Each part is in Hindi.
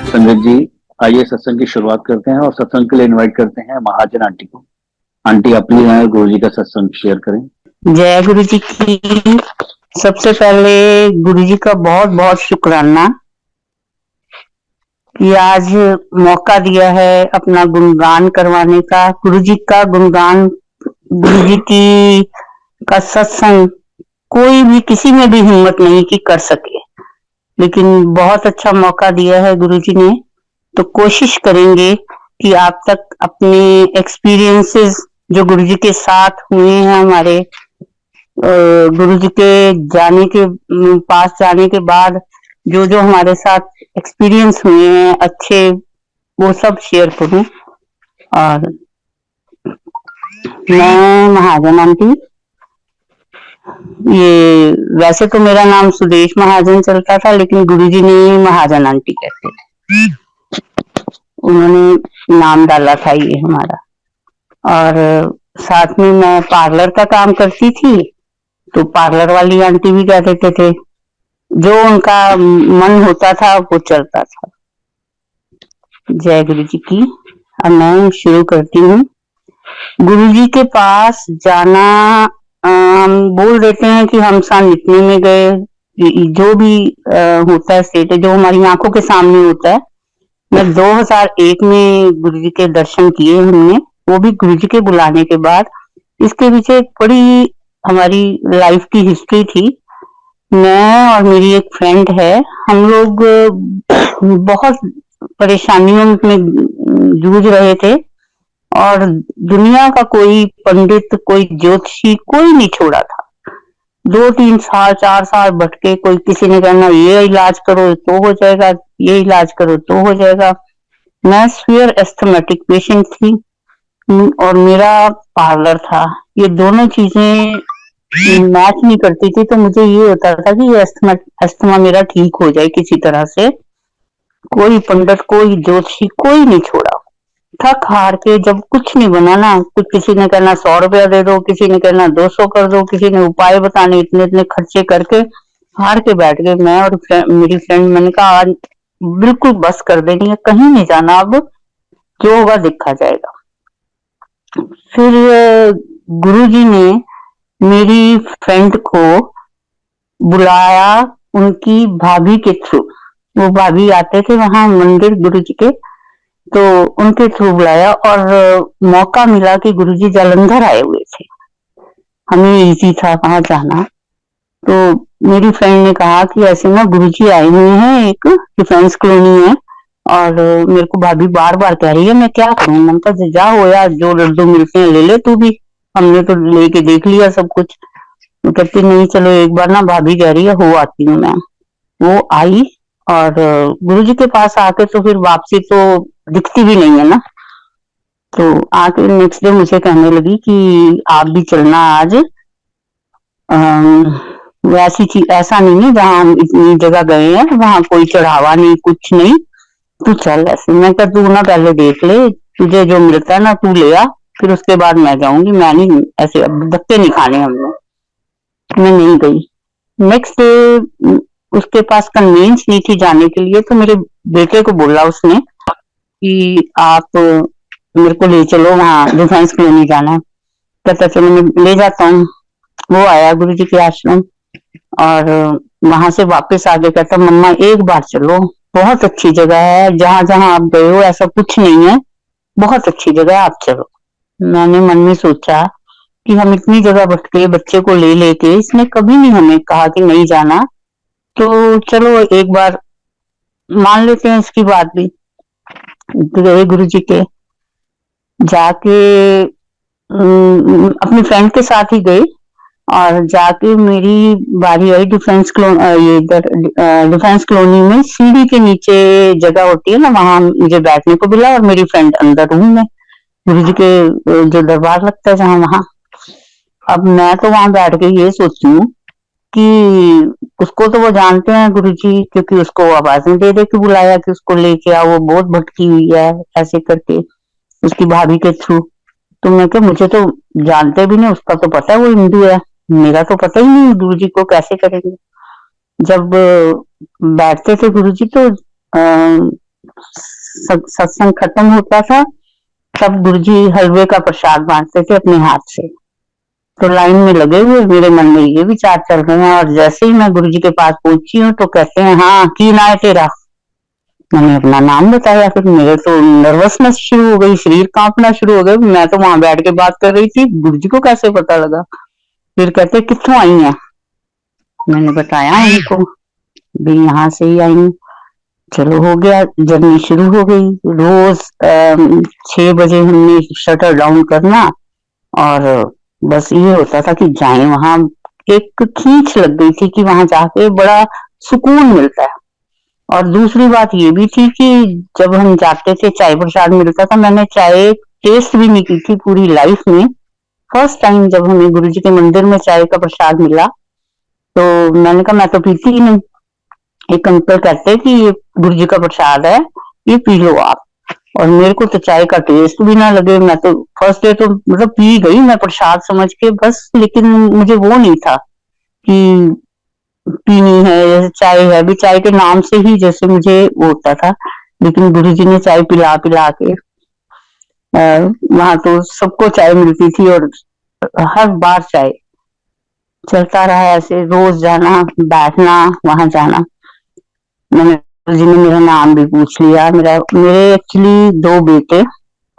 संगत जी, आइए सत्संग की शुरुआत करते हैं और सत्संग के लिए इनवाइट करते हैं महाजन आंटी को। आंटी आप प्लीज आए गुरु जी का सत्संग शेयर करें। जय गुरु जी की। सबसे पहले गुरु जी का बहुत बहुत शुक्राना कि आज मौका दिया है अपना गुणगान करवाने का। गुरु जी का गुणगान, गुरु जी की का सत्संग कोई भी किसी में भी हिम्मत नहीं कि कर सके, लेकिन बहुत अच्छा मौका दिया है गुरु जी ने। तो कोशिश करेंगे कि आप तक अपने एक्सपीरियंसेस जो गुरु जी के साथ हुए हैं हमारे, गुरु जी के जाने के पास जाने के बाद जो जो हमारे साथ एक्सपीरियंस हुए हैं अच्छे, वो सब शेयर करूं। और मैं महाजन आंटी, ये वैसे तो मेरा नाम सुदेश महाजन चलता था, लेकिन गुरुजी ने महाजन आंटी कहते थे, उन्होंने नाम डाला था ये हमारा। और साथ में मैं पार्लर का काम करती थी, तो पार्लर वाली आंटी भी कह देते थे। जो उनका मन होता था वो चलता था। जय गुरु जी की। अब मैं शुरू करती हूँ। गुरु जी के पास जाना, हम बोल देते हैं कि हम सानिध्य में गए, जो भी होता है स्टेट, जो हमारी आंखों के सामने होता है। मैं 2001 में गुरु जी के दर्शन किए हमने, वो भी गुरु जी के बुलाने के बाद। इसके पीछे एक बड़ी हमारी लाइफ की हिस्ट्री थी। मैं और मेरी एक फ्रेंड है, हम लोग बहुत परेशानियों में जूझ रहे थे, और दुनिया का कोई पंडित, कोई ज्योतिषी, कोई नहीं छोड़ा था। 2-3 साल 4 साल भटके, कोई किसी ने कहना ये इलाज करो तो हो जाएगा, ये इलाज करो तो हो जाएगा। मैं सीवियर एस्थमेटिक पेशेंट थी, और मेरा पार्लर था। ये दोनों चीजें मैच नहीं करती थी, तो मुझे ये होता था कि ये अस्थमा मेरा ठीक हो जाए किसी तरह से। कोई पंडित, कोई ज्योतिषी, कोई नहीं छोड़ा। थक हार के जब कुछ नहीं बना ना, कुछ किसी ने कहना 100 रुपया दे दो, किसी ने कहना 200 कर दो, किसी ने उपाय बताने, इतने इतने खर्चे करके हार के बैठ गए। मैं और मेरी फ्रेंड, मैंने कहा आज बिल्कुल बस कर देनी है, कहीं नहीं जाना, अब जो होगा देखा जाएगा। फिर गुरुजी ने मेरी फ्रेंड को बुलाया उनकी भाभी के थ्रू। वो भाभी आते थे वहां मंदिर गुरु जी के, तो उनके थ्रू बुलाया, और मौका मिला कि गुरुजी जालंधर आए हुए थे। हमें इजी था वहां जाना। तो मेरी फ्रेंड ने कहा कि ऐसे ना गुरुजी आए हुए हैं, एक डिफेंस कॉलोनी है, और मेरे को भाभी बार बार कह रही है, मैं क्या करूं। मैंने कहा जा हो यार, जो लड्डू मिलते हैं ले ले तू भी, हमने तो लेके देख लिया सब कुछ। तो कहती नहीं, चलो एक बार ना भाभी कह रही है, हो आती हूँ मैं। वो आई, और गुरुजी के पास आके तो फिर वापसी तो दिखती भी नहीं है ना। तो आके नेक्स्ट डे मुझे कहने लगी कि आप भी चलना आज, वैसी चीज ऐसा नहीं है जहाँ हम इतनी जगह गए हैं वहां कोई चढ़ावा नहीं, कुछ नहीं, तू चल ऐसे। मैं कहा तू ना पहले देख ले, तुझे जो मिलता है ना तू ले आ, फिर उसके बाद मैं जाऊंगी, मैं नहीं ऐसे, अब धक्के नहीं खाने हमने। मैं नहीं गई। नेक्स्ट डे उसके पास कन्वीनियंस नहीं थी जाने के लिए, तो मेरे बेटे को बोला उसने कि आप मेरे को ले चलो, वहाँ डिफेंस कॉलोनी जाना है। कहता चलो मैं ले जाता हूँ। वो आया गुरु जी के आश्रम, और वहां से वापस आके कहता मम्मा एक बार चलो, बहुत अच्छी जगह है, जहां जहां आप गए हो ऐसा कुछ नहीं है, बहुत अच्छी जगह है, आप चलो। मैंने मन में सोचा कि हम इतनी जगह भटके, बच्चे को ले लेके, इसने कभी नहीं हमें कहा कि नहीं जाना, तो चलो एक बार मान लेते हैं इसकी बात भी। गए गुरु जी के, जाके अपनी फ्रेंड के साथ ही गई, और जाके मेरी बारी आई डिफेंस कॉलोनी, ये इधर डिफेंस कॉलोनी में सीढ़ी के नीचे जगह होती है ना, वहां मुझे बैठने को मिला, और मेरी फ्रेंड अंदर रूम में गुरु जी के जो दरबार लगता है जहाँ, वहां। अब मैं तो वहां बैठ के ये सोचती हूँ कि उसको तो वो जानते हैं गुरु जी, क्योंकि उसको आवाजें दे दे के बुलाया कि उसको लेके आओ, वो बहुत भटकी हुई है ऐसे करके, उसकी भाभी के थ्रू। तो मैं क्या, मुझे तो जानते भी नहीं, उसका तो पता है वो हिंदू है, मेरा तो पता ही नहीं गुरु जी को कैसे करेंगे। जब बैठते थे गुरु जी, तो सत्संग खत्म होता था तब गुरुजी हलवे का प्रसाद बांटते थे अपने हाथ से। तो लाइन में लगे हुए मेरे मन में ये विचार चल रहे हैं, और जैसे ही मैं गुरुजी के पास पहुंची हूँ तो कहते हैं, हाँ की ना है तेरा। मैंने अपना नाम बताया, फिर मेरे तो नर्वसनेस शुरू हो गई, शरीर कांपना शुरू हो गया। मैं तो वहां बैठ के बात कर रही थी, गुरुजी को कैसे पता लगा। फिर कहते कित्थों आई है, मैंने बताया उनको भी यहाँ से ही आई हूँ। चलो हो गया, जर्नी शुरू हो गई। रोज 6 बजे हमने शटर डाउन करना, और बस ये होता था कि जाए वहां। एक खींच लग गई थी कि वहां जाके बड़ा सुकून मिलता है। और दूसरी बात ये भी थी कि जब हम जाते थे चाय प्रसाद मिलता था, मैंने चाय टेस्ट भी नहीं की थी पूरी लाइफ में। फर्स्ट टाइम जब हमें गुरुजी के मंदिर में चाय का प्रसाद मिला तो मैंने कहा मैं तो पीती ही नहीं। एक अंकल कहते कि ये गुरुजी का प्रसाद है, ये पी लो आप। और मेरे को तो चाय का टेस्ट भी ना लगे, मैं तो फर्स्ट डे तो मतलब पी गई मैं प्रसाद समझ के बस, लेकिन मुझे वो नहीं था कि पीनी है, जैसे चाय है भी, चाय के नाम से ही जैसे मुझे वो होता था। लेकिन गुरुजी ने चाय पिला पिला के, वहां तो सबको चाय मिलती थी और हर बार चाय चलता रहा ऐसे, रोज जाना बैठना वहां जाना। मैंने गुरुजी ने मेरा नाम भी पूछ लिया। मेरे एक्चुअली 2 बेटे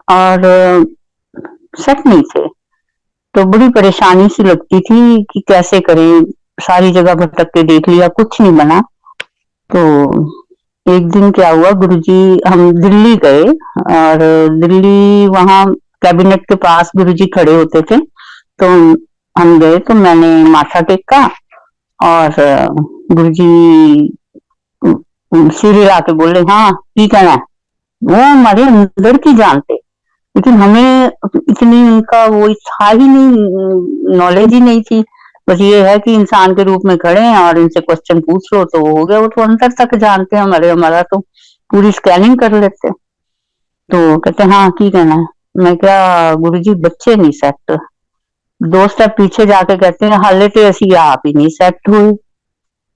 और सेट नहीं थे, तो बड़ी परेशानी सी लगती थी कि कैसे करें। सारी जगह भटक के देख लिया, कुछ नहीं बना। तो एक दिन क्या हुआ, गुरुजी हम दिल्ली गए, और दिल्ली वहां कैबिनेट के पास गुरुजी खड़े होते थे। तो हम गए तो मैंने माथा टेका, और गुरुजी सीढ़ी लाके बोले, हाँ की कहना है। वो हमारे अंदर की जानते, लेकिन हमें इतनी उनका वो था ही नहीं, नॉलेज ही नहीं थी। बस ये है कि इंसान के रूप में खड़े हैं और इनसे क्वेश्चन पूछ लो तो हो गया। वो तो अंदर तक जानते हैं हमारे, हमारा तो पूरी स्कैनिंग कर लेते। तो कहते हाँ की कहना है। मैं क्या गुरुजी बच्चे नहीं सेट। 2 स्टेप पीछे जाके कहते हैं हाले तो ऐसी आप ही नहीं सेट हुए।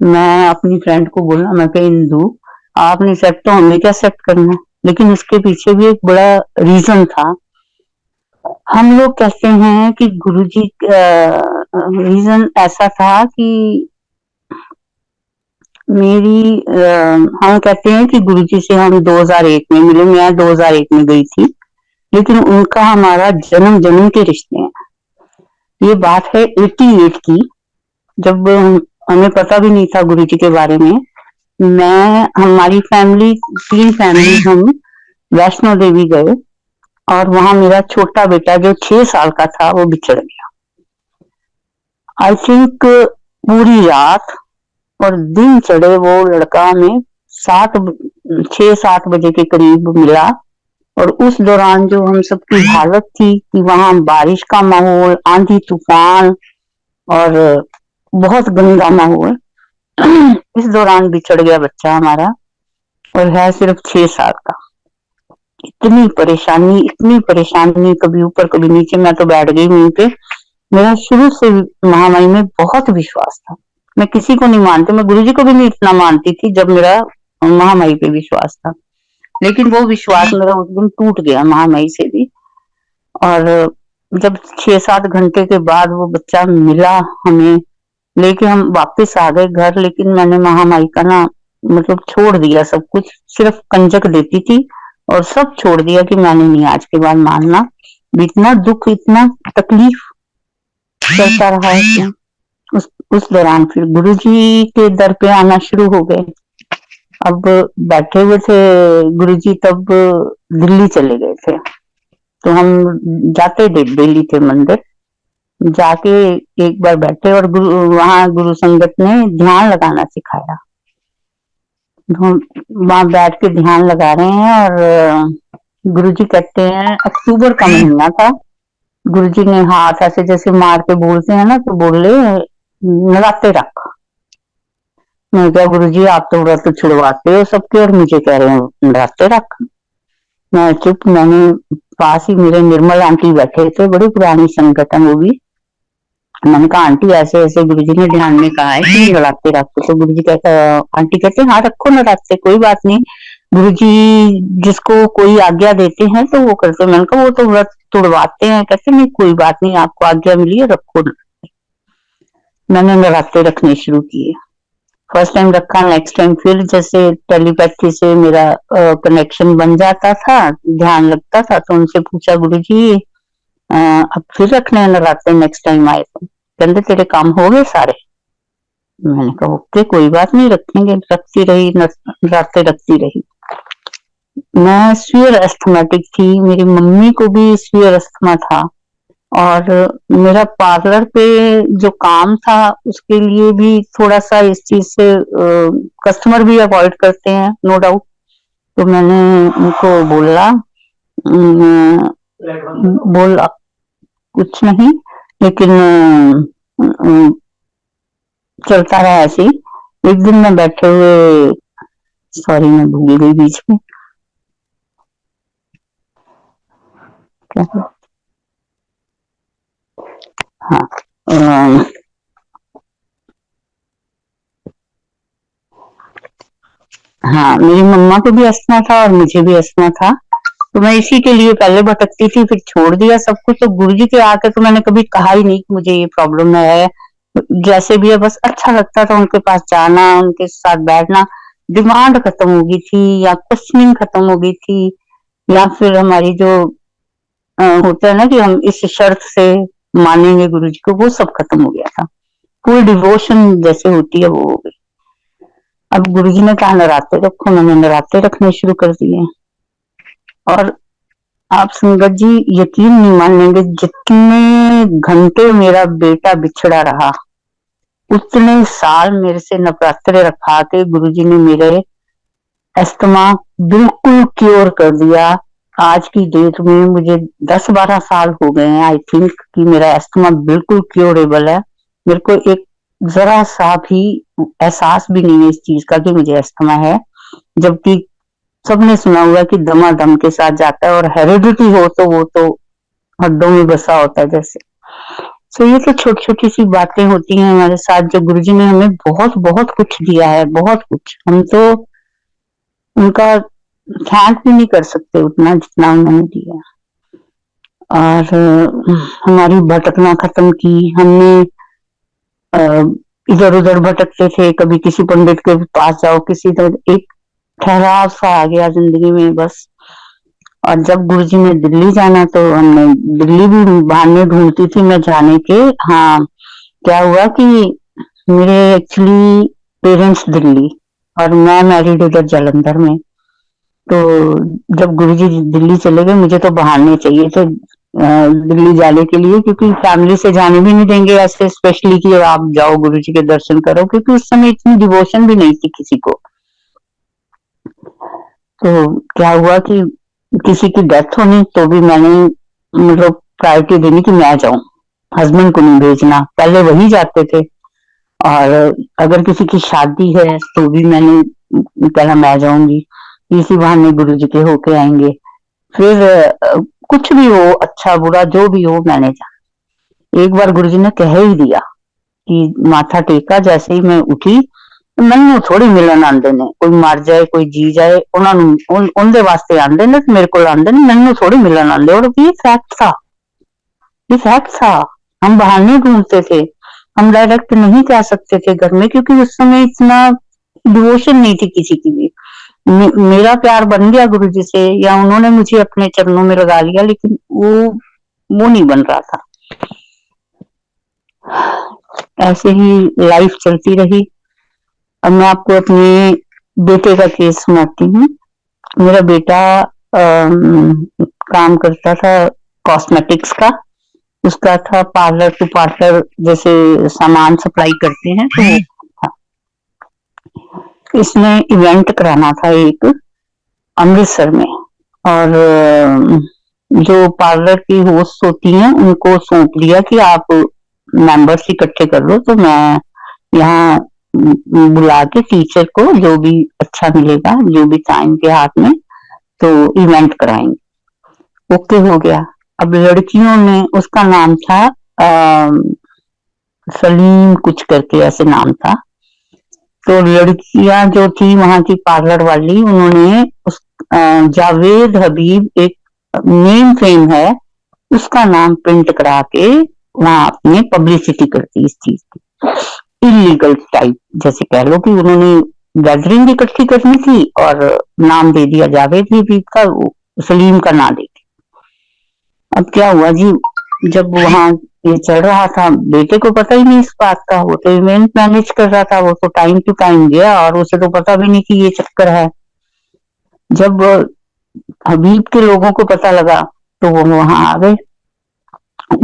मैं अपनी फ्रेंड को बोला, मैं कह इंदू आप नहीं सेट तो हमें क्या सेट करना। लेकिन इसके पीछे भी एक बड़ा रीजन था। हम लोग कहते हैं कि गुरुजी रीजन ऐसा था कि हम कहते हैं कि गुरुजी से हम 2001 में मिले, मैं 2001 में गई थी, लेकिन उनका हमारा जन्म जन्म के रिश्ते हैं। ये बात है 88 की, जब हमें पता भी नहीं था गुरुजी के बारे में। हमारी फैमिली 3 फैमिली हम वैष्णो देवी गए, और वहां मेरा छोटा बेटा जो 6 साल का था वो बिछड़ गया। आई थिंक पूरी रात और दिन चढ़े वो लड़का हमें 6-7 बजे के करीब मिला। और उस दौरान जो हम सबकी हालत थी कि वहां बारिश का माहौल, आंधी तूफान और बहुत गंदा माहौल। इस दौरान बिछड़ गया बच्चा हमारा, और है सिर्फ 6 साल का। इतनी परेशानी, इतनी परेशानी, कभी ऊपर कभी नीचे। मैं तो बैठ गई वहीं पे। मेरा शुरू से महामाई में बहुत विश्वास था। मैं किसी को नहीं मानती, मैं गुरुजी को भी नहीं इतना मानती थी जब मेरा महामाई पे विश्वास था। लेकिन वो विश्वास मेरा उस दिन टूट गया महामाई से भी। और जब 6-7 घंटे के बाद वो बच्चा मिला हमें, लेके हम वापस आ गए घर। लेकिन मैंने महामाई का ना मतलब छोड़ दिया सब कुछ, सिर्फ कंजक देती थी और सब छोड़ दिया कि मैंने नहीं आज के बाद मानना। इतना दुख, इतना तकलीफ चलता रहा है। उस दौरान फिर गुरुजी के दर पे आना शुरू हो गए। अब बैठे हुए थे गुरुजी, तब दिल्ली चले गए थे, तो हम जाते डेली थे मंदिर। जाके एक बार बैठे और वहां गुरु संगत ने ध्यान लगाना सिखाया। वहां बैठ के ध्यान लगा रहे हैं, और गुरुजी कहते हैं, अक्टूबर का महीना था। गुरुजी ने हाथ ऐसे जैसे मार के बोलते हैं ना, तो बोले नराते रख। मैं क्या गुरुजी आप तो व्रत छुड़वाते हो सबके और मुझे कह रहे हो नराते रख। मैं चुप। मैंने पास ही मेरे निर्मल आंटी बैठे थे, बड़ी पुरानी संगत है वो भी। मैंने कहा आंटी ऐसे ऐसे गुरुजी ने ध्यान में कहा है कि नराते रखो। तो गुरुजी कहते, आंटी कहते हाँ रखो नराते, कोई बात नहीं, गुरुजी जिसको कोई आज्ञा देते हैं तो वो करते हैं। मैंने कहा वो तो व्रत तुड़वाते हैं। कहते नहीं कोई बात नहीं, आपको आज्ञा मिली है रखो। मैंने नवरात्रे रखने शुरू किए। फर्स्ट टाइम रखा, नेक्स्ट टाइम फिर जैसे टेलीपैथी से मेरा कनेक्शन बन जाता था, ध्यान लगता था, तो उनसे पूछा गुरुजी अब फिर रखने हैं नवरात्रे नेक्स्ट टाइम आए तो? कहते तेरे काम हो गए सारे। मैंने कहा ओके कोई बात नहीं, रखेंगे। रखती रही, नवरात्रे रखती रही। मैं सीवियर एस्थमेटिक थी, मेरी मम्मी को भी सीवियर अस्थमा था, और मेरा पार्लर पे जो काम था उसके लिए भी थोड़ा सा इस चीज से कस्टमर भी अवॉइड करते हैं नो डाउट। तो मैंने उनको बोला कुछ नहीं, लेकिन चलता रहा ऐसे ही। एक दिन मैं बैठे हुए, सॉरी मैं भूल गई बीच में क्या। हाँ हाँ, मेरी मम्मा को भी अस्थमा था और मुझे भी अस्थमा था, तो मैं इसी के लिए पहले भटकती थी, फिर छोड़ दिया सब कुछ। तो गुरुजी के आके तो मैंने कभी कहा ही नहीं कि मुझे ये प्रॉब्लम है। जैसे भी है बस अच्छा लगता था उनके पास जाना, उनके साथ बैठना। डिमांड खत्म हो गई थी या क्वेश्चनिंग खत्म हो गई थी, या फिर हमारी जो होता है ना कि हम इस शर्त से मानेंगे गुरुजी को, वो सब खत्म हो गया था। फुल डिवोशन जैसे होती है वो हो गई। अब गुरुजी ने कहा नवरात्रे रखो, मैंने नवरात्रे रखने शुरू कर दिए। और आप संगत जी यकीन नहीं मानेंगे, जितने घंटे मेरा बेटा बिछड़ा रहा उतने साल मेरे से नवरात्रे रखा के गुरुजी ने मेरे अस्थमा बिल्कुल क्योर कर दिया। आज की डेट में मुझे 10-12 साल हो गए हैं आई थिंक कि मेरा अस्थमा बिल्कुल क्योरेबल है। मेरे को एक जरा सा भी एहसास भी नहीं है इस चीज का कि मुझे अस्थमा है, जबकि सबने सुना हुआ है कि दमादम के साथ जाता है, और हेरिडिटी हो तो वो तो हड्डों में बसा होता है जैसे। तो ये तो छोटी छोटी सी बातें होती हैं हमारे साथ, जो गुरुजी ने हमें बहुत बहुत कुछ दिया है, बहुत कुछ। हम तो उनका थैंक भी नहीं कर सकते उतना जितना उन्होंने दिया। और हमारी भटकना खत्म की हमने। इधर उधर भटकते थे, कभी किसी पंडित के पास जाओ, किसी तरह एक ठहराव सा आ गया जिंदगी में बस। और जब गुरुजी ने दिल्ली जाना तो हमने दिल्ली भी बहाने ढूंढती थी मैं जाने के। हाँ, क्या हुआ कि मेरे एक्चुअली पेरेंट्स दिल्ली और मैं मैरिड उधर जालंधर में। तो जब गुरुजी दिल्ली चले गए मुझे तो बहाने चाहिए थे दिल्ली जाने के लिए, क्योंकि फैमिली से जाने भी नहीं देंगे ऐसे स्पेशली कि आप जाओ गुरुजी के दर्शन करो, क्योंकि उस समय इतनी डिवोशन भी नहीं थी किसी को। तो क्या हुआ कि किसी की डेथ होनी तो भी मैंने मतलब प्रायोरिटी देनी कि मैं जाऊं, हस्बैंड को नहीं भेजना, पहले वही जाते थे। और अगर किसी की शादी है तो भी मैंने कहना मैं जाऊंगी, इसी बहाने गुरु जी के होके आएंगे। फिर कुछ भी हो, अच्छा बुरा जो भी हो, मैंने जाना। एक बार गुरु जी ने कह ही दिया कि माथा टेका, जैसे ही मैं उठी मैनू थोड़ी मिलन आंदे ने, कोई मर जाए कोई जी जाए उन्होंने वास्ते आंदे ने, मेरे को आंदे ने, मैनू थोड़ी मिलन आंदे। और ये फैक्ट था, ये फैक्ट था। हम बहाने ढूंढते थे, हम डायरेक्ट नहीं कह सकते थे घर में, क्योंकि उस समय इतना डिवोशन नहीं थी किसी की भी। मेरा प्यार बन गया गुरु जी से, या उन्होंने मुझे अपने चरणों में लगा लिया, लेकिन वो नहीं बन रहा था। ऐसे ही लाइफ चलती रही। अब मैं आपको अपने बेटे का केस सुनाती हूँ। मेरा बेटा काम करता था कॉस्मेटिक्स का, उसका था पार्लर टू पार्लर, जैसे सामान सप्लाई करते हैं तो इसने इवेंट कराना था एक अमृतसर में। और जो पार्लर की होस्ट होती हैं उनको सौंप दिया कि आप मेंबर्स इकट्ठे कर लो, तो मैं यहाँ बुला के टीचर को जो भी अच्छा मिलेगा, जो भी टाइम के हाथ में, तो इवेंट कराएंगे। ओके हो गया। अब लड़कियों ने, उसका नाम था सलीम कुछ करके ऐसे नाम था, तो लड़कियां जो थी वहां की पार्लर वाली, उन्होंने उस जावेद हबीब एक नेम फेम है, उसका नाम प्रिंट करा के वहां अपने पब्लिसिटी करती इस चीज की, इलीगल टाइप जैसे कह लो कि उन्होंने गैदरिंग इकट्ठी करनी थी और नाम दे दिया जावेद हबीब का, सलीम का ना दे। अब क्या हुआ जी, जब वहां ये चल रहा था, बेटे को पता ही नहीं इस बात का, वो तो इवेंट मैनेज कर रहा था, वो तो टाइम टू टाइम गया और उसे तो पता भी नहीं कि ये चक्कर है। जब हबीब के लोगों को पता लगा तो वो वहां आ गए,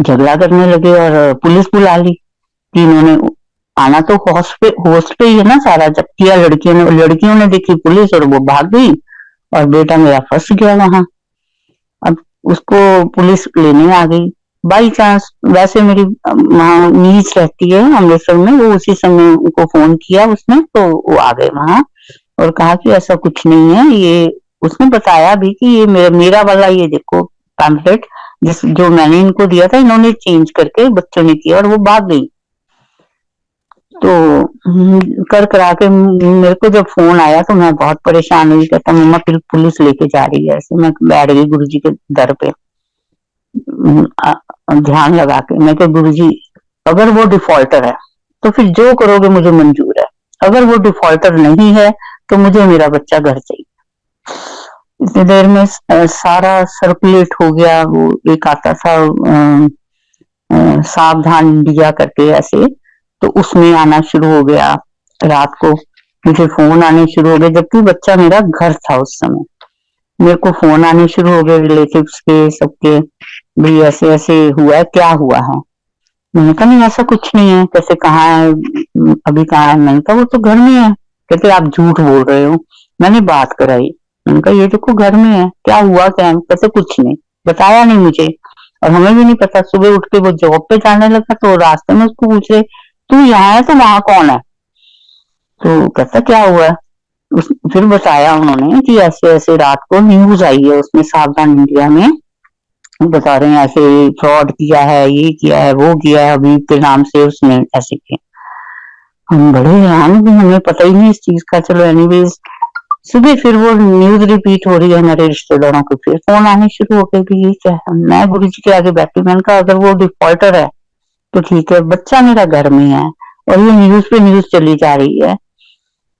झगड़ा करने लगे और पुलिस बुला ली कि इन्होंने आना तो होस्ट पे ही है ना सारा। जब किया लड़कियों ने देखी पुलिस और वो भाग गई और बेटा मेरा फंस गया वहां। अब उसको पुलिस लेने आ गई बाई चांस। वैसे मेरी वहां नीज रहती है अमृतसर में, वो उसी समय उनको फोन किया उसने, तो वो आ गए वहां और कहा कि ऐसा कुछ नहीं है। ये उसने बताया भी कि ये मेरा वाला ये देखो पैम्फलेट जिस जो मैंने इनको दिया था, इन्होंने चेंज करके बच्चों ने किया और वो भाग गई। तो कर करा के मेरे को जब फोन आया तो मैं बहुत परेशान हुई, कहता मम्मा फिर पुलिस लेके जा रही है। ऐसे मैं बैठ गई गुरुजी के दर पे ध्यान लगा के। मैं कहा गुरुजी अगर वो डिफॉल्टर है तो फिर जो करोगे मुझे मंजूर है, अगर वो डिफॉल्टर नहीं है तो मुझे मेरा बच्चा घर चाहिए। इतनी देर में सारा सर्कुलेट हो गया। वो एक आता था सावधान इंडिया करके ऐसे, तो उसमें आना शुरू हो गया। रात को मुझे फोन आने शुरू हो गए, जबकि बच्चा मेरा घर था उस समय। मेरे को फोन आने शुरू हो गए रिलेटिव्स के सबके, भाई ऐसे ऐसे हुआ है, क्या हुआ है। मैंने कहा नहीं ऐसा कुछ नहीं है। कैसे कहाँ है, अभी कहाँ है। मैंने कहा वो तो घर में है। कहते आप झूठ बोल रहे हो। मैंने बात कराई, मैंने कहा ये देखो घर में है, क्या हुआ क्या है। कहते कुछ नहीं, बताया नहीं मुझे और हमें भी नहीं पता। सुबह उठ के वो जॉब पे जाने लगा तो रास्ते में उसको पूछ रहे तू यहाँ है तो वहां कौन है। तो कहता क्या हुआ है। फिर बताया उन्होंने कि ऐसे ऐसे रात को न्यूज आई है उसमें सावधान इंडिया में, बता रहे हैं ऐसे फ्रॉड किया है, ये किया है, वो किया है, हबीब के नाम से उसने ऐसे किया। हम बड़े हैरान भी, हमें पता ही नहीं इस चीज का। चलो एनीवेज, सुबह फिर वो न्यूज रिपीट हो रही है, हमारे रिश्तेदारों के फिर फोन आने शुरू हो गए कि ये क्या है। मैं गुरु जी के आगे बैठी, मैंने कहा अगर वो डिफॉल्टर है तो ठीक है, बच्चा मेरा घर में है और ये न्यूज पे न्यूज चली जा रही है।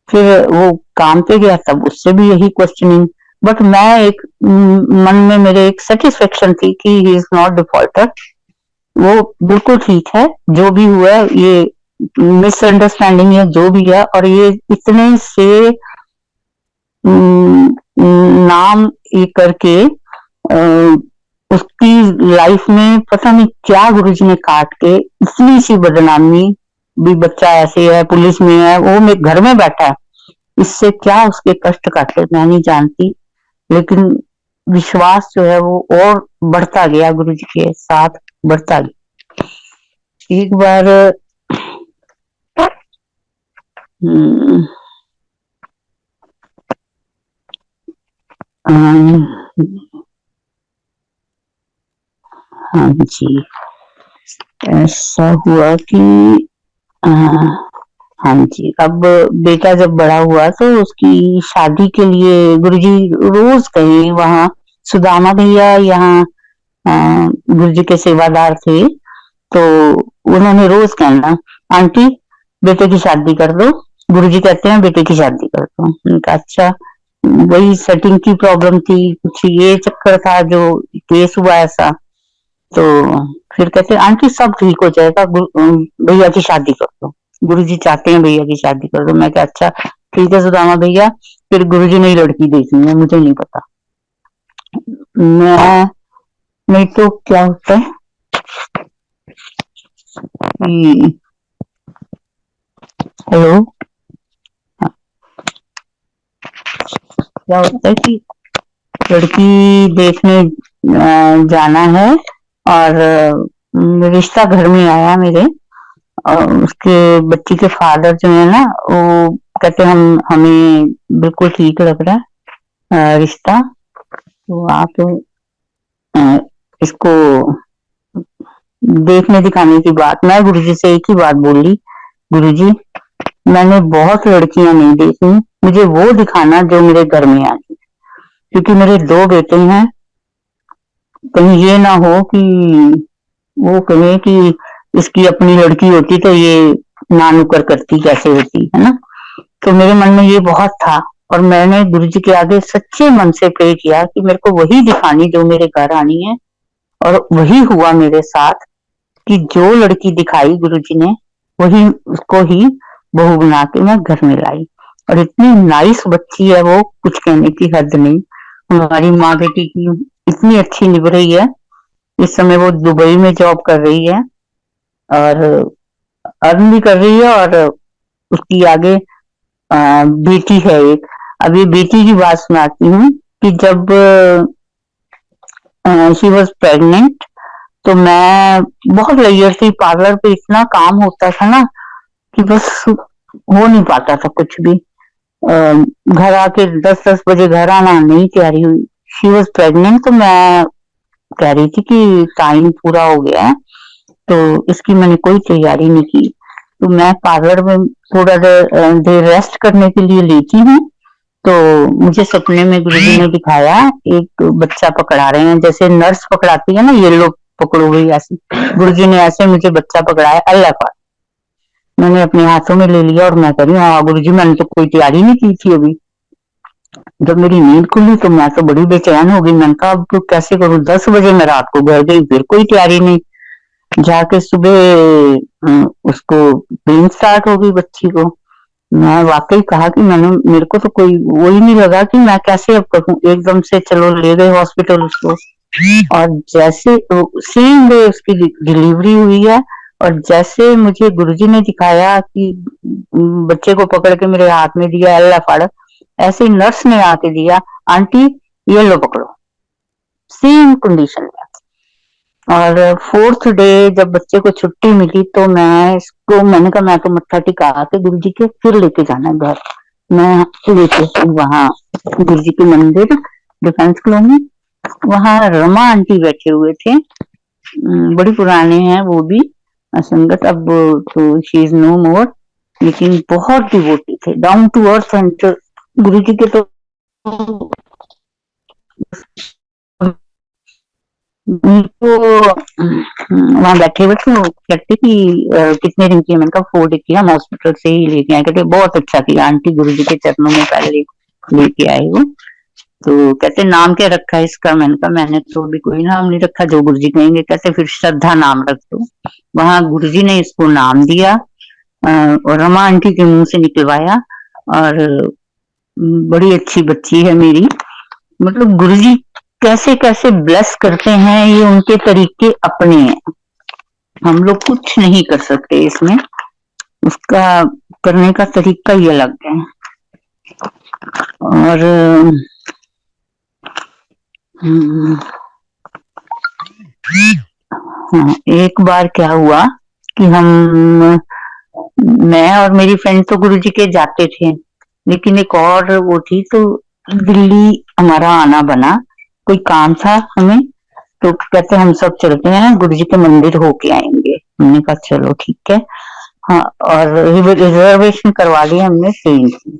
फिर वो काम पे गया तब उससे भी यही क्वेश्चनिंग, बट मैं एक मन में मेरे एक सेटिस्फेक्शन थी कि ही इज नॉट डिफॉल्टर, वो बिल्कुल ठीक है। जो भी हुआ है ये मिसअंडरस्टैंडिंग है जो भी है, और ये इतने से नाम ये करके उसकी लाइफ में पता नहीं क्या गुरुजी ने काट के इतनी सी बदनामी भी। बच्चा ऐसे है, पुलिस में है, वो मेरे घर में बैठा है, इससे क्या उसके कष्ट काटे मैं नहीं जानती। लेकिन विश्वास जो है वो और बढ़ता गया, गुरु जी के साथ बढ़ता गया। एक बार हाँ जी, ऐसा हुआ कि हाँ जी, अब बेटा जब बड़ा हुआ तो उसकी शादी के लिए गुरुजी रोज गए वहां। सुदामा भैया यहाँ गुरुजी के सेवादार थे, तो उन्होंने रोज कहना आंटी बेटे की शादी कर दो। गुरुजी कहते हैं बेटे की शादी कर दो। उनका अच्छा, वही सेटिंग की प्रॉब्लम थी, कुछ ये चक्कर था जो केस हुआ ऐसा। तो फिर कहते आंटी सब ठीक हो जाएगा, भैया की शादी कर दो। गुरुजी चाहते हैं भैया की शादी कर दो। मैं क्या अच्छा ठीक है सुदामा भैया, फिर गुरुजी ने लड़की देखनी है, मुझे नहीं पता। मैं नहीं तो क्या होता है हेलो, क्या होता है कि लड़की देखने जाना है और रिश्ता घर में आया मेरे, और उसके बच्ची के फादर जो है ना वो कहते हमें बिल्कुल ठीक लग रहा है रिश्ता, तो आप इसको देखने दिखाने की बात। मैं गुरुजी से एक ही बात बोली, गुरुजी मैंने बहुत लड़कियां नहीं देखी, मुझे वो दिखाना जो मेरे घर में आती, क्योंकि मेरे 2 बेटे हैं। कहीं ये ना हो कि वो कहे कि इसकी अपनी लड़की होती तो ये ना नुकर करती कैसे होती, है ना। तो मेरे मन में ये बहुत था, और मैंने गुरु जी के आगे सच्चे मन से प्रे किया कि मेरे को वही दिखानी जो मेरे घर आनी है। और वही हुआ मेरे साथ कि जो लड़की दिखाई गुरु जी ने, वही उसको ही बहू बना के मैं घर में लाई। और इतनी नाइस बच्ची है वो, कुछ कहने की हद नहीं। हमारी माँ बेटी की इतनी अच्छी निभ रही है। इस समय वो दुबई में जॉब कर रही है और अर्न भी कर रही है, और उसकी आगे बेटी है एक। अब ये बेटी की बात सुनाती हूँ कि जब शी वॉज प्रेग्नेंट, तो मैं बहुत लेयर थी, पार्लर पे इतना काम होता था ना कि बस हो नहीं पाता था कुछ भी। घर आके 10-10 बजे घर आना, नहीं तैयारी हुई। शी वॉज प्रेग्नेंट, तो मैं कह रही थी कि टाइम पूरा हो गया है, तो इसकी मैंने कोई तैयारी नहीं की। तो मैं पार्लर में थोड़ा देर रेस्ट करने के लिए लेटी हूँ, तो मुझे सपने में गुरुजी ने दिखाया एक बच्चा पकड़ा रहे हैं, जैसे नर्स पकड़ाती है ना, ये लो पकड़ो गई, ऐसे गुरुजी ने ऐसे मुझे बच्चा पकड़ाया। अल्लाह का मैंने अपने हाथों में ले लिया, और मैं कह रही हूँ हाँ गुरुजी, मैंने तो कोई तैयारी नहीं की थी अभी। जब मेरी नींद खुली तो मैं तो बड़ी बेचैन हो गई। मैंने कहा अब तो कैसे करूँ, 10 बजे मैं रात को घर गई, फिर कोई तैयारी नहीं। जाके सुबह उसको पेन स्टार्ट हो गई बच्ची को। मैं वाकई कहा कि मेरे को तो कोई वो ही नहीं लगा कि मैं कैसे अब करूं। एकदम से चलो ले गए हॉस्पिटल उसको, और जैसे सेम डे उसकी डिलीवरी हुई है। और जैसे मुझे गुरुजी ने दिखाया कि बच्चे को पकड़ के मेरे हाथ में दिया, अल्लाह फाड़, ऐसे ही नर्स ने आके दिया, आंटी ये लो पकड़ो, सेम कंडीशन में। और 4th डे जब बच्चे को छुट्टी मिली, तो मैंने कहा मैं तो मत्था टिका के गुरु जी के फिर लेके जाना घर। मैं लेके वहां गुरु जी के मंदिर, डिफेंस कॉलोनी, वहां रमा आंटी बैठे हुए थे। बड़ी पुराने हैं वो भी, संगत अब तो शी इज नो मोर, लेकिन बहुत डिवोटी थे, डाउन टू अर्थ। एंड गुरु जी के तो तो वहां बैठे हुए थे, वो कहते कि कितने दिन की है, मैंने कहा 4 डे की, हम हॉस्पिटल से ही लेके आए। कहते बहुत अच्छा किया आंटी, गुरु जी के चरणों में पहले लेके आए हो। तो कहते नाम क्या रखा है इसका, मैंने कहा मैंने तो अभी कोई नाम नहीं रखा, जो गुरु जी कहेंगे। कहते फिर श्रद्धा नाम रख दो। वहां गुरु जी ने इसको नाम दिया, और रमा आंटी के मुंह से निकलवाया। और बड़ी अच्छी बच्ची है मेरी। मतलब गुरु जी कैसे कैसे ब्लेस करते हैं, ये उनके तरीके अपने हैं, हम लोग कुछ नहीं कर सकते इसमें। उसका करने का तरीका ही अलग है। और हाँ, एक बार क्या हुआ कि मैं और मेरी फ्रेंड तो गुरु जी के जाते थे, लेकिन एक और वो थी, तो दिल्ली हमारा आना बना, कोई काम था हमें। तो कहते हम सब चलते हैं गुरु जी के मंदिर होके आएंगे। हमने कहा चलो ठीक है। हाँ, और रिजर्वेशन करवा लिया हमने ट्रेन की।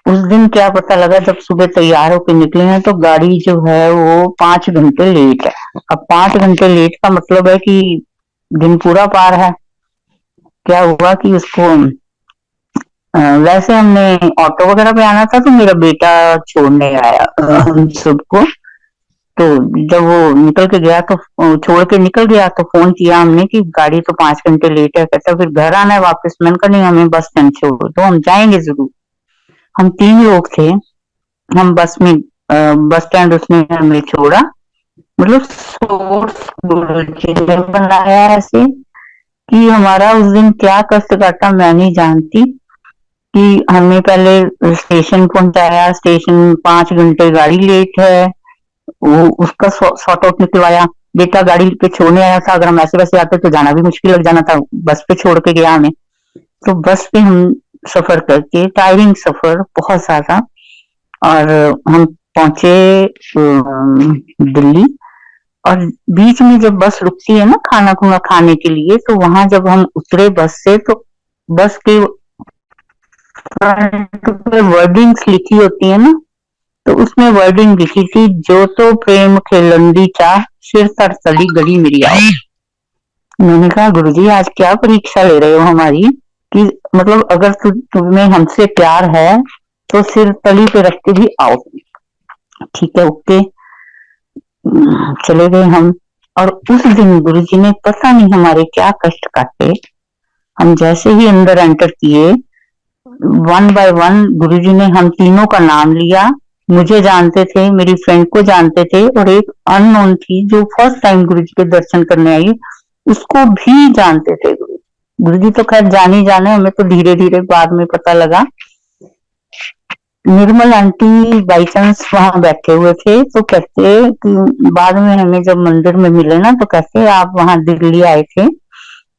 उस दिन क्या पता लगा, जब सुबह तैयार होकर निकले हैं तो गाड़ी जो है वो 5 घंटे लेट है। अब 5 घंटे लेट का मतलब है कि दिन पूरा पार है। क्या हुआ कि उसको वैसे हमने ऑटो वगैरह पे आना था, तो मेरा बेटा छोड़ने आया हम सबको। तो जब वो निकल के गया, तो छोड़ के निकल गया, तो फोन किया हमने कि गाड़ी तो 5 घंटे लेट है। कहता फिर घर आना है वापस। मैंने कहा नहीं, हमें बस स्टैंड छोड़ो, तो हम जाएंगे जरूर। हम 3 लोग थे, हम बस में बस स्टैंड उसने हमें छोड़ा। मतलब सोर्स बनाया ऐसे कि हमारा उस दिन क्या कष्ट काटा मैं नहीं जानती। कि हमें पहले स्टेशन पहुंचाया, स्टेशन 5 घंटे गाड़ी लेट है, वो उसका सॉर्ट आउट निकलवाया। बेटा गाड़ी पे छोड़ने आया था, अगर हम ऐसे वैसे आते तो जाना भी मुश्किल लग जाना था। बस पे छोड़ के गया हमें। तो बस पे हम सफर करके, टायरिंग सफर बहुत ज्यादा, और हम पहुंचे दिल्ली। और बीच में जब बस रुकती है ना खाना खुना खाने के लिए, तो वहां जब हम उतरे बस से, तो बस के फ्रंट पे वर्डिंग्स लिखी होती है ना, तो उसमें वर्डिंग लिखी थी, जो तो प्रेम खेलंदी चाह सिर तर तली गली मेरी आओ। मैंने कहा गुरुजी आज क्या परीक्षा ले रहे हो हमारी, कि मतलब अगर तुम्हें हमसे प्यार है तो सिर तली पे रख के भी आओ। ठीक है, ओके। चले गए हम। और उस दिन गुरुजी ने पता नहीं हमारे क्या कष्ट काटे। हम जैसे ही अंदर एंटर किए, वन बाय वन गुरुजी ने हम तीनों का नाम लिया। मुझे जानते थे, मेरी फ्रेंड को जानते थे, और एक अननोन थी जो फर्स्ट टाइम गुरुजी के दर्शन करने आई, उसको भी जानते थे गुरुजी। गुरुजी तो खैर जान ही जाने, हमें तो धीरे धीरे बाद में पता लगा। निर्मल आंटी बाई चांस वहां बैठे हुए थे, तो कहते कि बाद में हमें जब मंदिर में मिले ना, तो कहते आप वहां दिल्ली आए थे,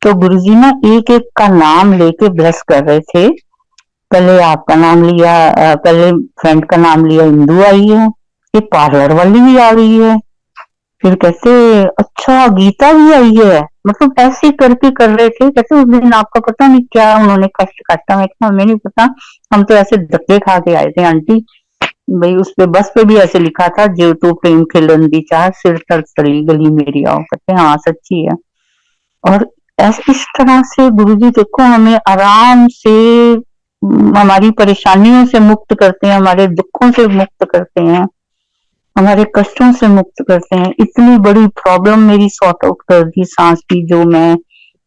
तो गुरुजी ना एक एक का नाम लेके ब्लेस कर रहे थे। पहले आपका नाम लिया, पहले फ्रेंड का नाम लिया, इंदू आई है, ये पार्लर वाली भी आ रही है, फिर कहते अच्छा गीता भी आई है। मतलब ऐसे करके कर रहे थे। कहते उस दिन आपका पता नहीं क्या उन्होंने कष्ट काटा। मैं हमें नहीं पता, हम तो ऐसे धक्के खा के आए थे आंटी। भाई उस पे बस पे भी ऐसे लिखा था, जो तू प्रेम खिलंदी चाह सिर तर तली गली मेरी आओ। कहते हाँ सच्ची है। और ऐसे इस तरह से गुरुजी देखो हमें आराम से हमारी परेशानियों से मुक्त करते हैं, हमारे दुखों से मुक्त करते हैं, हमारे कष्टों से मुक्त करते हैं। इतनी बड़ी प्रॉब्लम मेरी सॉर्ट आउट कर दी सांस की, जो मैं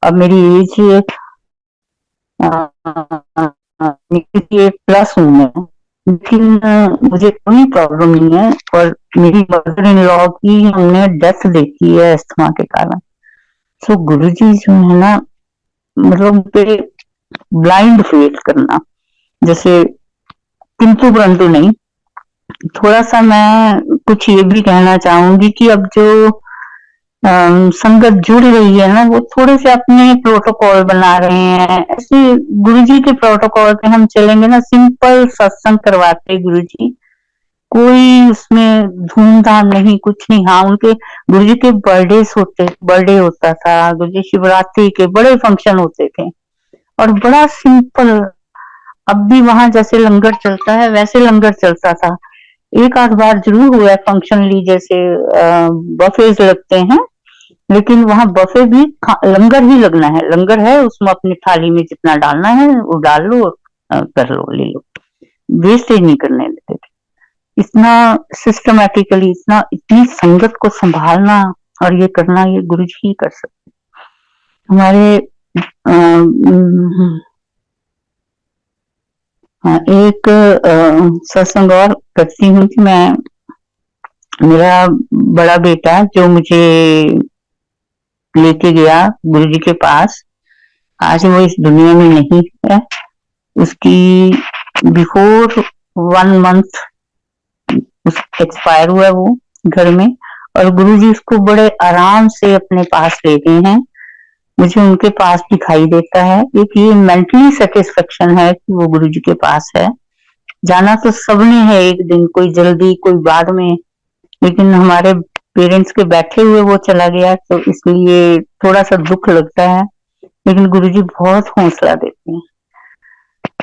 अब मेरी एज 8+ हूँ मैं, लेकिन मुझे कोई प्रॉब्लम नहीं है। और मेरी मदर इन लॉ की हमने डेथ देखी है अस्थमा के कारण। सो गुरुजी जो है ना, मतलब पे ब्लाइंड फेथ करना, जैसे किंतु परंतु नहीं। थोड़ा सा मैं कुछ ये भी कहना चाहूंगी कि अब जो संगत जुड़ रही है ना, वो थोड़े से अपने प्रोटोकॉल बना रहे हैं। ऐसे गुरुजी के प्रोटोकॉल पे हम चलेंगे ना, सिंपल सत्संग करवाते गुरुजी, कोई उसमें धूमधाम नहीं, कुछ नहीं। हाँ, उनके गुरुजी के बर्थडे होता था, गुरुजी शिवरात्रि के बड़े फंक्शन होते थे, और बड़ा सिंपल। अब भी वहां जैसे लंगर चलता है वैसे लंगर चलता था। एक आध बार जरूर हुआ है फंक्शन ली जैसे बफेज लगते हैं, लेकिन वहां बफे भी लंगर ही लगना है। लंगर है, उसमें अपनी थाली में जितना डालना है वो डाल लो, कर लो, ले लो, वेस्टेज नहीं करने देते थे। इतना सिस्टमैटिकली, इतनी संगत को संभालना और ये करना, ये गुरु जी ही कर सकते। हमारे एक सत्संग और करती हूँ कि मैं, मेरा बड़ा बेटा जो मुझे लेके गया गुरु जी के पास, आज वो इस दुनिया में नहीं है। उसकी बिफोर 1 मंथ एक्सपायर हुआ वो घर में, और गुरुजी उसको बड़े आराम से अपने पास ले गए हैं। मुझे उनके पास दिखाई देता है एक ये मेंटली सेटिस्फेक्शन है कि वो गुरुजी के पास है। जाना तो सबने है एक दिन, कोई जल्दी कोई बाद में, लेकिन हमारे पेरेंट्स के बैठे हुए वो चला गया, तो इसलिए थोड़ा सा दुख लगता है। लेकिन गुरुजी बहुत हौसला देते हैं,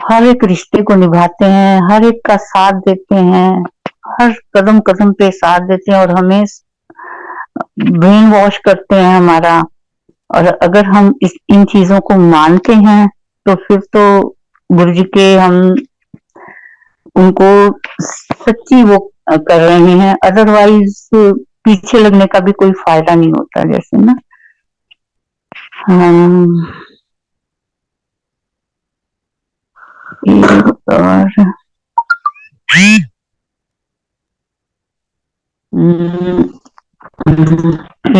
हर एक रिश्ते को निभाते हैं, हर एक का साथ देते हैं, हर कदम कदम पे साथ देते हैं, और हमें ब्रेन वॉश करते हैं हमारा। और अगर हम इन चीजों को मानते हैं तो फिर तो गुरुजी के हम उनको सच्ची वो कर रहे हैं, अदरवाइज पीछे लगने का भी कोई फायदा नहीं होता। जैसे ना और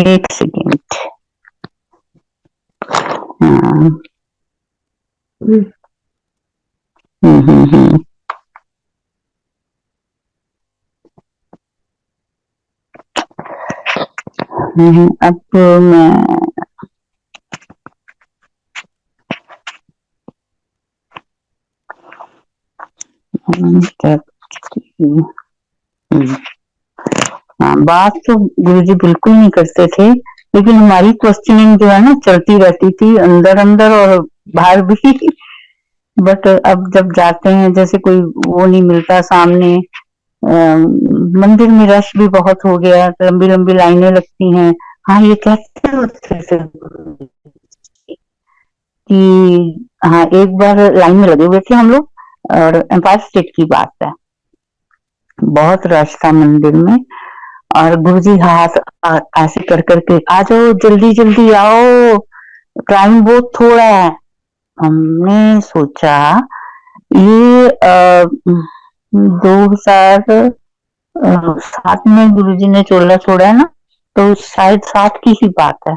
एक सेकेंड। अब मैं बात तो गुरुजी बिल्कुल नहीं करते थे, लेकिन हमारी क्वेश्चनिंग जो है ना चलती रहती थी अंदर अंदर, और बाहर भी बट अब जब जाते हैं जैसे कोई वो नहीं मिलता सामने। मंदिर में रश भी बहुत हो गया, लंबी लंबी लाइनें लगती हैं। हाँ, ये कहते होते थे कि हाँ, एक बार लाइन में लगे हुए थे हम लोग, और एम्पायर स्टेट की बात है, बहुत रश था मंदिर में, और गुरुजी हाथ ऐसे कर करके, आ जाओ जल्दी जल्दी आओ, टाइम बहुत थोड़ा है। हमने सोचा ये 2007 में गुरुजी ने चोला छोड़ा है ना, तो शायद 7 की ही बात है।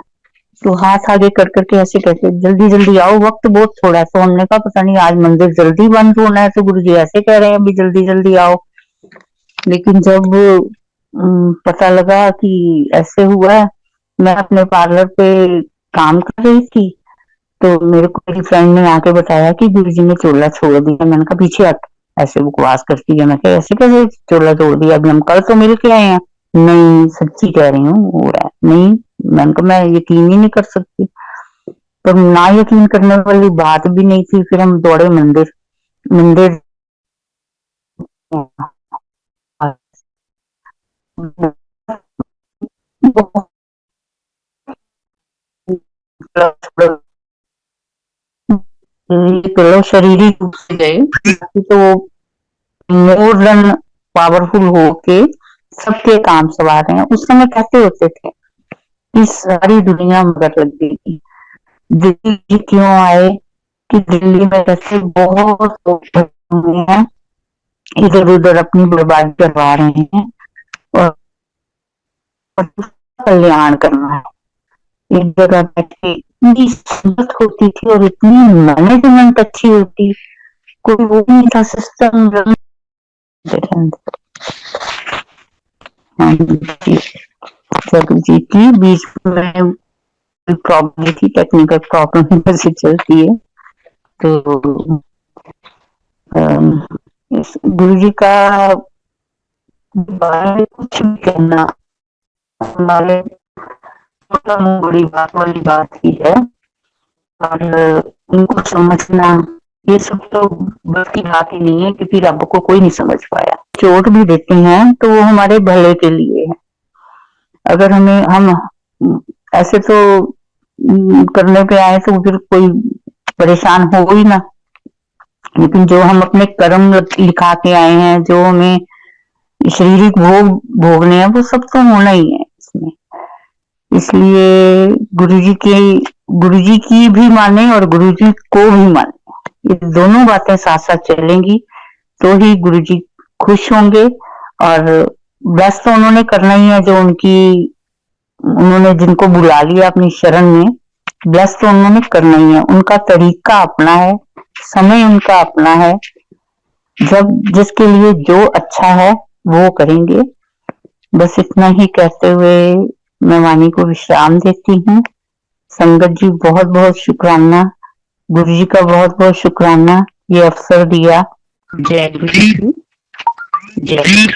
तो हाथ आगे कर करके ऐसे कहते, जल्दी जल्दी आओ, वक्त बहुत थोड़ा है। तो हमने कहा पता नहीं आज मंदिर जल्दी बंद होना है, तो गुरुजी ऐसे कह रहे हैं अभी जल्दी जल्दी आओ। लेकिन जब पता लगा कि ऐसे हुआ है, मैं अपने पार्लर पे काम कर रही थी, तो मेरे को मेरी फ्रेंड ने आके बताया कि गुरुजी ने चोला छोड़ दिया। मैंने कहा पीछे हट, ऐसे बकवास करती है। मैं कहा ऐसे कैसे चोला छोड़ दिया, अभी हम कल तो मिल के आए हैं। नहीं सच्ची कह रही हूँ, हो रहा है। नहीं, मैंने कहा मैं यकीन ही नहीं कर सकती, पर ना यकीन करने वाली बात भी नहीं थी। फिर हम दौड़े मंदिर। मंदिर चलो शारीरिक रूप से गए, बाकी तो मोर देन पावरफुल होके सबके काम सवार हैं। उस समय कहते होते थे कि सारी दुनिया मगर लग गई थी। दिल्ली क्यों आए कि दिल्ली में ऐसे बहुत लोग भटके हुए हैं, इधर उधर अपनी बर्बादी करवा रहे हैं, और कल्याण करना है। एक जगह बैठे इतनी संगत होती थी और इतनी मैनेजमेंट अच्छी होती, कोई वो नहीं था सिस्टम। जी की बीच में प्रॉब्लम थी, टेक्निकल प्रॉब्लम से चलती है। तो गुरु जी का बारे में कुछ भी कहना हमारे बड़ी बात वाली बात ही है, और उनको समझना ये सब तो बस की बात ही नहीं है, क्योंकि रब को कोई नहीं समझ पाया। चोट भी देते हैं तो वो हमारे भले के लिए है। अगर हमें हम ऐसे तो करने पे आए तो फिर कोई परेशान हो ही ना, लेकिन जो हम अपने कर्म लिखा के आए हैं, जो हमें शारीरिक भोग भोगने हैं, वो सब तो होना ही है इसमें। इसलिए गुरुजी की भी माने और गुरुजी को भी माने, ये दोनों बातें साथ साथ चलेंगी तो ही गुरुजी खुश होंगे। और बस तो उन्होंने करना ही है, जो उन्होंने जिनको बुला लिया अपनी शरण में, ब्लेस तो उन्होंने करना ही है। उनका तरीका अपना है, समय उनका अपना है, जब जिसके लिए जो अच्छा है वो करेंगे। बस इतना ही कहते हुए मैं वाणी को विश्राम देती हूँ। संगत जी बहुत बहुत शुक्राना, गुरु जी का बहुत बहुत शुक्राना, ये अवसर दिया। जय गुरु जी, जय।